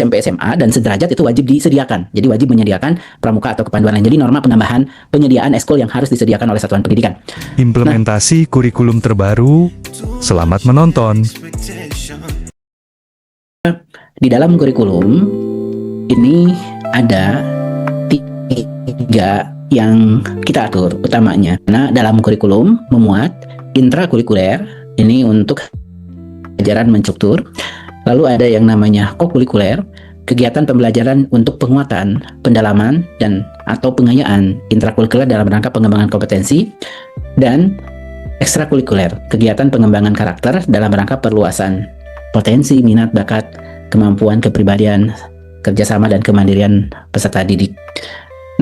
SMP SMA dan sederajat itu wajib disediakan. Jadi wajib menyediakan pramuka atau kepanduan lain. Jadi norma penambahan penyediaan ekskul yang harus disediakan oleh satuan pendidikan. Implementasi kurikulum terbaru. Selamat menonton. Di dalam kurikulum ini ada 3 yang kita atur utamanya. Nah, dalam kurikulum memuat intrakurikuler ini untuk pelajaran menstruktur. Lalu ada yang namanya kokurikuler, kegiatan pembelajaran untuk penguatan, pendalaman, dan atau pengayaan intrakurikuler dalam rangka pengembangan kompetensi, dan ekstrakurikuler, kegiatan pengembangan karakter dalam rangka perluasan potensi, minat, bakat, kemampuan, kepribadian, kerjasama, dan kemandirian peserta didik.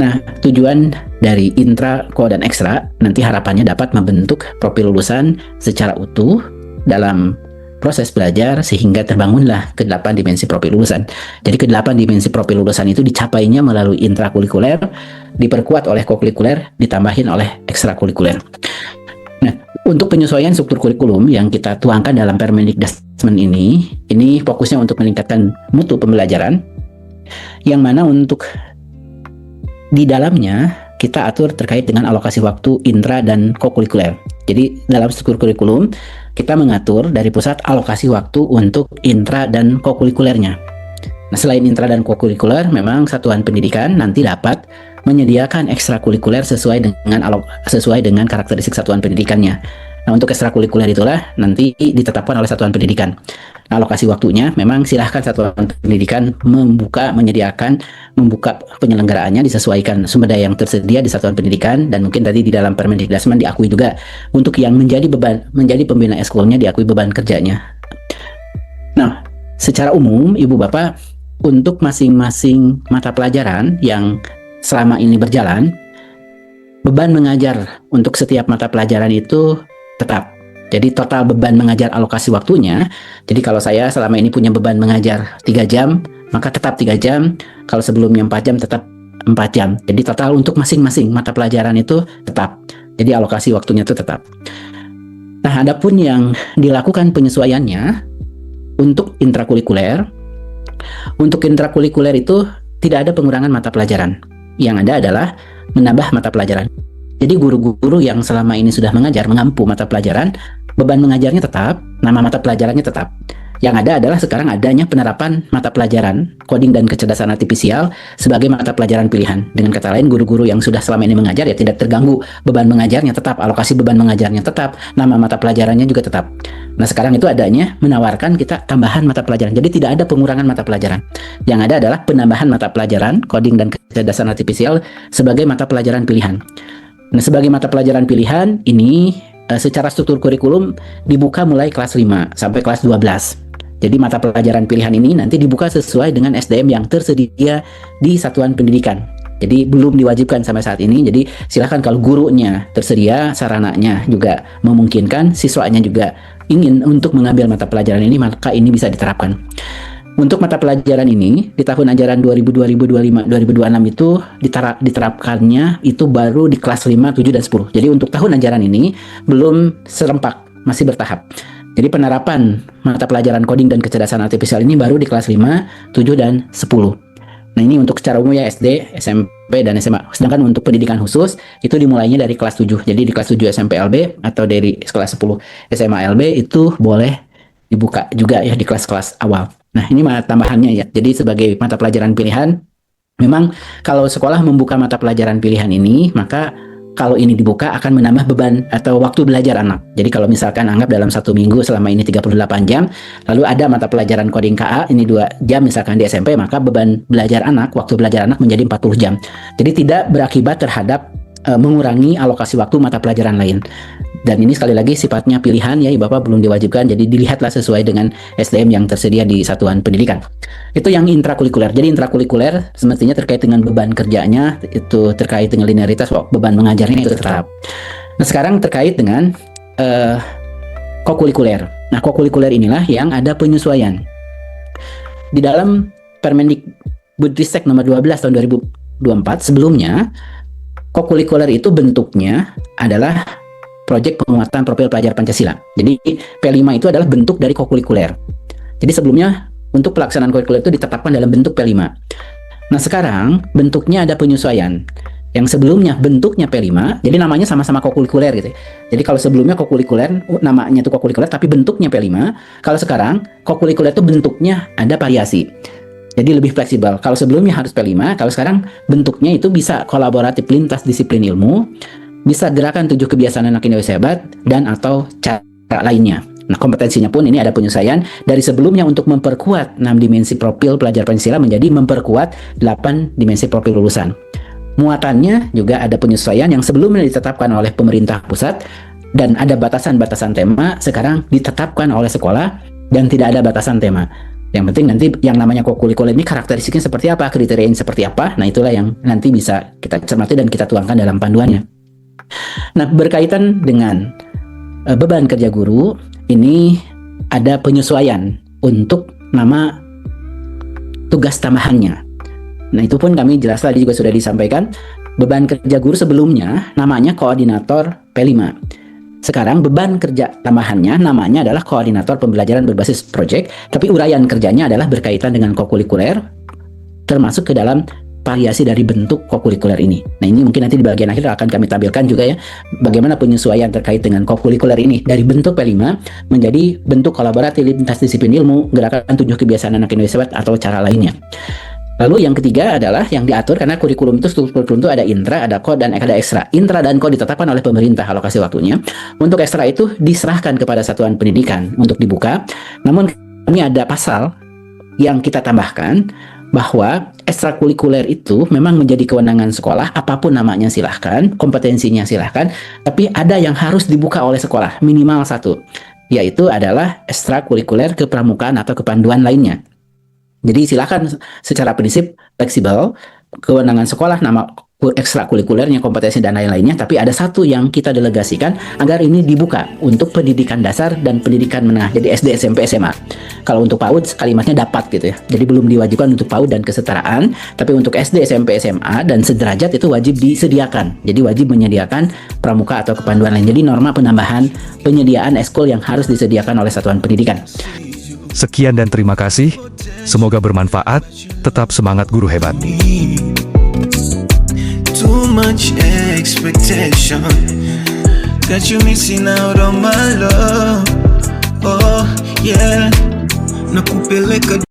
Nah, tujuan dari intra, ko, dan ekstra nanti harapannya dapat membentuk profil lulusan secara utuh dalam proses belajar sehingga terbangunlah ke-8 dimensi profil lulusan. Jadi ke-8 dimensi profil lulusan itu dicapainya melalui intrakurikuler, diperkuat oleh kokurikuler, ditambahin oleh ekstrakurikuler. Nah, untuk penyesuaian struktur kurikulum yang kita tuangkan dalam Permendikdasmen ini fokusnya untuk meningkatkan mutu pembelajaran, yang mana untuk di dalamnya kita atur terkait dengan alokasi waktu intra dan kokurikuler. Jadi dalam struktur kurikulum kita mengatur dari pusat alokasi waktu untuk intra dan kokurikulernya. Nah, selain intra dan kokurikuler, memang satuan pendidikan nanti dapat menyediakan ekstrakurikuler sesuai dengan karakteristik satuan pendidikannya. Nah, untuk ekstrakurikuler itulah nanti ditetapkan oleh satuan pendidikan. Nah, alokasi waktunya memang silahkan satuan pendidikan membuka penyelenggaraannya, disesuaikan sumber daya yang tersedia di satuan pendidikan, dan mungkin tadi di dalam Permendikdasmen diakui juga untuk yang menjadi pembina ekskulnya diakui beban kerjanya. Nah, secara umum Ibu Bapak, untuk masing-masing mata pelajaran yang selama ini berjalan, beban mengajar untuk setiap mata pelajaran itu tetap. Jadi total beban mengajar alokasi waktunya, jadi kalau saya selama ini punya beban mengajar 3 jam, maka tetap 3 jam. Kalau sebelumnya 4 jam, tetap 4 jam. Jadi total untuk masing-masing mata pelajaran itu tetap. Jadi alokasi waktunya itu tetap. Nah, adapun yang dilakukan penyesuaiannya untuk intrakurikuler, itu tidak ada pengurangan mata pelajaran. Yang ada adalah menambah mata pelajaran. Jadi guru-guru yang selama ini sudah mengampu mata pelajaran, beban mengajarnya tetap, nama mata pelajarannya tetap. Yang ada adalah sekarang adanya penerapan mata pelajaran coding dan kecerdasan artifisial sebagai mata pelajaran pilihan. Dengan kata lain, guru-guru yang sudah selama ini mengajar ya tidak terganggu, beban mengajarnya tetap, alokasi beban mengajarnya tetap, nama mata pelajarannya juga tetap. Nah, sekarang itu adanya menawarkan kita tambahan mata pelajaran. Jadi tidak ada pengurangan mata pelajaran. Yang ada adalah penambahan mata pelajaran coding dan kecerdasan artifisial sebagai mata pelajaran pilihan. Nah, sebagai mata pelajaran pilihan ini secara struktur kurikulum dibuka mulai kelas 5 sampai kelas 12. Jadi mata pelajaran pilihan ini nanti dibuka sesuai dengan SDM yang tersedia di satuan pendidikan. Jadi belum diwajibkan sampai saat ini. Jadi silakan kalau gurunya tersedia, sarananya juga memungkinkan, siswanya juga ingin untuk mengambil mata pelajaran ini, maka ini bisa diterapkan. Untuk mata pelajaran ini di tahun ajaran 2025-2026 itu diterapkannya itu baru di kelas 5, 7, dan 10. Jadi untuk tahun ajaran ini belum serempak, masih bertahap. Jadi penerapan mata pelajaran coding dan kecerdasan artifisial ini baru di kelas 5, 7, dan 10. Nah, ini untuk secara umum ya SD, SMP, dan SMA. Sedangkan untuk pendidikan khusus itu dimulainya dari kelas 7. Jadi di kelas 7 SMP LB atau dari kelas 10 SMA LB itu boleh dibuka juga ya di kelas-kelas awal. Nah, ini tambahannya ya. Jadi sebagai mata pelajaran pilihan, memang kalau sekolah membuka mata pelajaran pilihan ini, maka kalau ini dibuka akan menambah beban atau waktu belajar anak. Jadi kalau misalkan anggap dalam 1 minggu selama ini 38 jam, lalu ada mata pelajaran coding KA ini 2 jam misalkan di SMP, maka beban belajar anak, waktu belajar anak menjadi 40 jam. Jadi tidak berakibat terhadap mengurangi alokasi waktu mata pelajaran lain. Dan ini sekali lagi sifatnya pilihan ya, Bapak belum diwajibkan, jadi dilihatlah sesuai dengan SDM yang tersedia di satuan pendidikan. Itu yang intrakurikuler. Jadi intrakurikuler semestinya terkait dengan beban kerjanya, itu terkait dengan linearitas, beban mengajarnya itu tetap. Nah, sekarang terkait dengan kokurikuler. Nah, kokurikuler inilah yang ada penyesuaian. Di dalam Permendikbudristek nomor 12 tahun 2024 sebelumnya, kokurikuler itu bentuknya adalah proyek penguatan profil pelajar Pancasila. Jadi P5 itu adalah bentuk dari kokurikuler. Jadi sebelumnya untuk pelaksanaan kurikuler itu ditetapkan dalam bentuk P5. Nah sekarang bentuknya ada penyesuaian. Yang sebelumnya bentuknya P5, jadi namanya sama-sama kokurikuler gitu. Jadi kalau sebelumnya kokurikuler, namanya itu kokurikuler tapi bentuknya P5. Kalau sekarang kokurikuler itu bentuknya ada variasi. Jadi lebih fleksibel. Kalau sebelumnya harus P5, kalau sekarang bentuknya itu bisa kolaboratif lintas disiplin ilmu, bisa gerakan 7 kebiasaan anak Indonesia hebat, dan atau cara lainnya. Nah kompetensinya pun ini ada penyesuaian dari sebelumnya untuk memperkuat 6 dimensi profil pelajar Pancasila menjadi memperkuat 8 dimensi profil lulusan. Muatannya juga ada penyesuaian yang sebelumnya ditetapkan oleh pemerintah pusat dan ada batasan-batasan tema, sekarang ditetapkan oleh sekolah dan tidak ada batasan tema. Yang penting nanti yang namanya kokurikuler ini karakteristiknya seperti apa, kriterianya seperti apa, nah itulah yang nanti bisa kita cermati dan kita tuangkan dalam panduannya. Nah berkaitan dengan beban kerja guru, ini ada penyesuaian untuk nama tugas tambahannya. Nah itu pun kami jelas tadi juga sudah disampaikan. Beban kerja guru sebelumnya namanya koordinator P5. Sekarang beban kerja tambahannya namanya adalah koordinator pembelajaran berbasis proyek, tapi uraian kerjanya adalah berkaitan dengan kokurikuler, termasuk ke dalam variasi dari bentuk kokurikuler ini. Nah ini mungkin nanti di bagian akhir akan kami tampilkan juga ya, bagaimana penyesuaian terkait dengan kokurikuler ini dari bentuk P5 menjadi bentuk kolaboratif lintas disiplin ilmu, gerakan 7 kebiasaan anak Indonesia hebat atau cara lainnya. Lalu yang ketiga adalah yang diatur karena kurikulum itu struktur tertentu ada intra, ada core, dan ada ekstra. Intra dan core ditetapkan oleh pemerintah alokasi waktunya. Untuk ekstra itu diserahkan kepada satuan pendidikan untuk dibuka. Namun kami ada pasal yang kita tambahkan bahwa ekstrakurikuler itu memang menjadi kewenangan sekolah, apapun namanya silahkan, kompetensinya silahkan, tapi ada yang harus dibuka oleh sekolah, minimal 1, yaitu adalah ekstrakurikuler kepramukaan atau kepanduan lainnya. Jadi silakan secara prinsip fleksibel, kewenangan sekolah, nama ekstrakurikulernya, kompetensi dan lain-lainnya, tapi ada satu yang kita delegasikan agar ini dibuka untuk pendidikan dasar dan pendidikan menengah, jadi SD, SMP, SMA. Kalau untuk PAUD kalimatnya dapat gitu ya, jadi belum diwajibkan untuk PAUD dan kesetaraan, tapi untuk SD, SMP, SMA dan sederajat itu wajib disediakan, jadi wajib menyediakan pramuka atau kepanduan lain. Jadi norma penambahan penyediaan ekskul yang harus disediakan oleh satuan pendidikan. Sekian dan terima kasih. Semoga bermanfaat. Tetap semangat guru hebat. Too much expectation, got you missing out on my love. Oh yeah, nakupeleka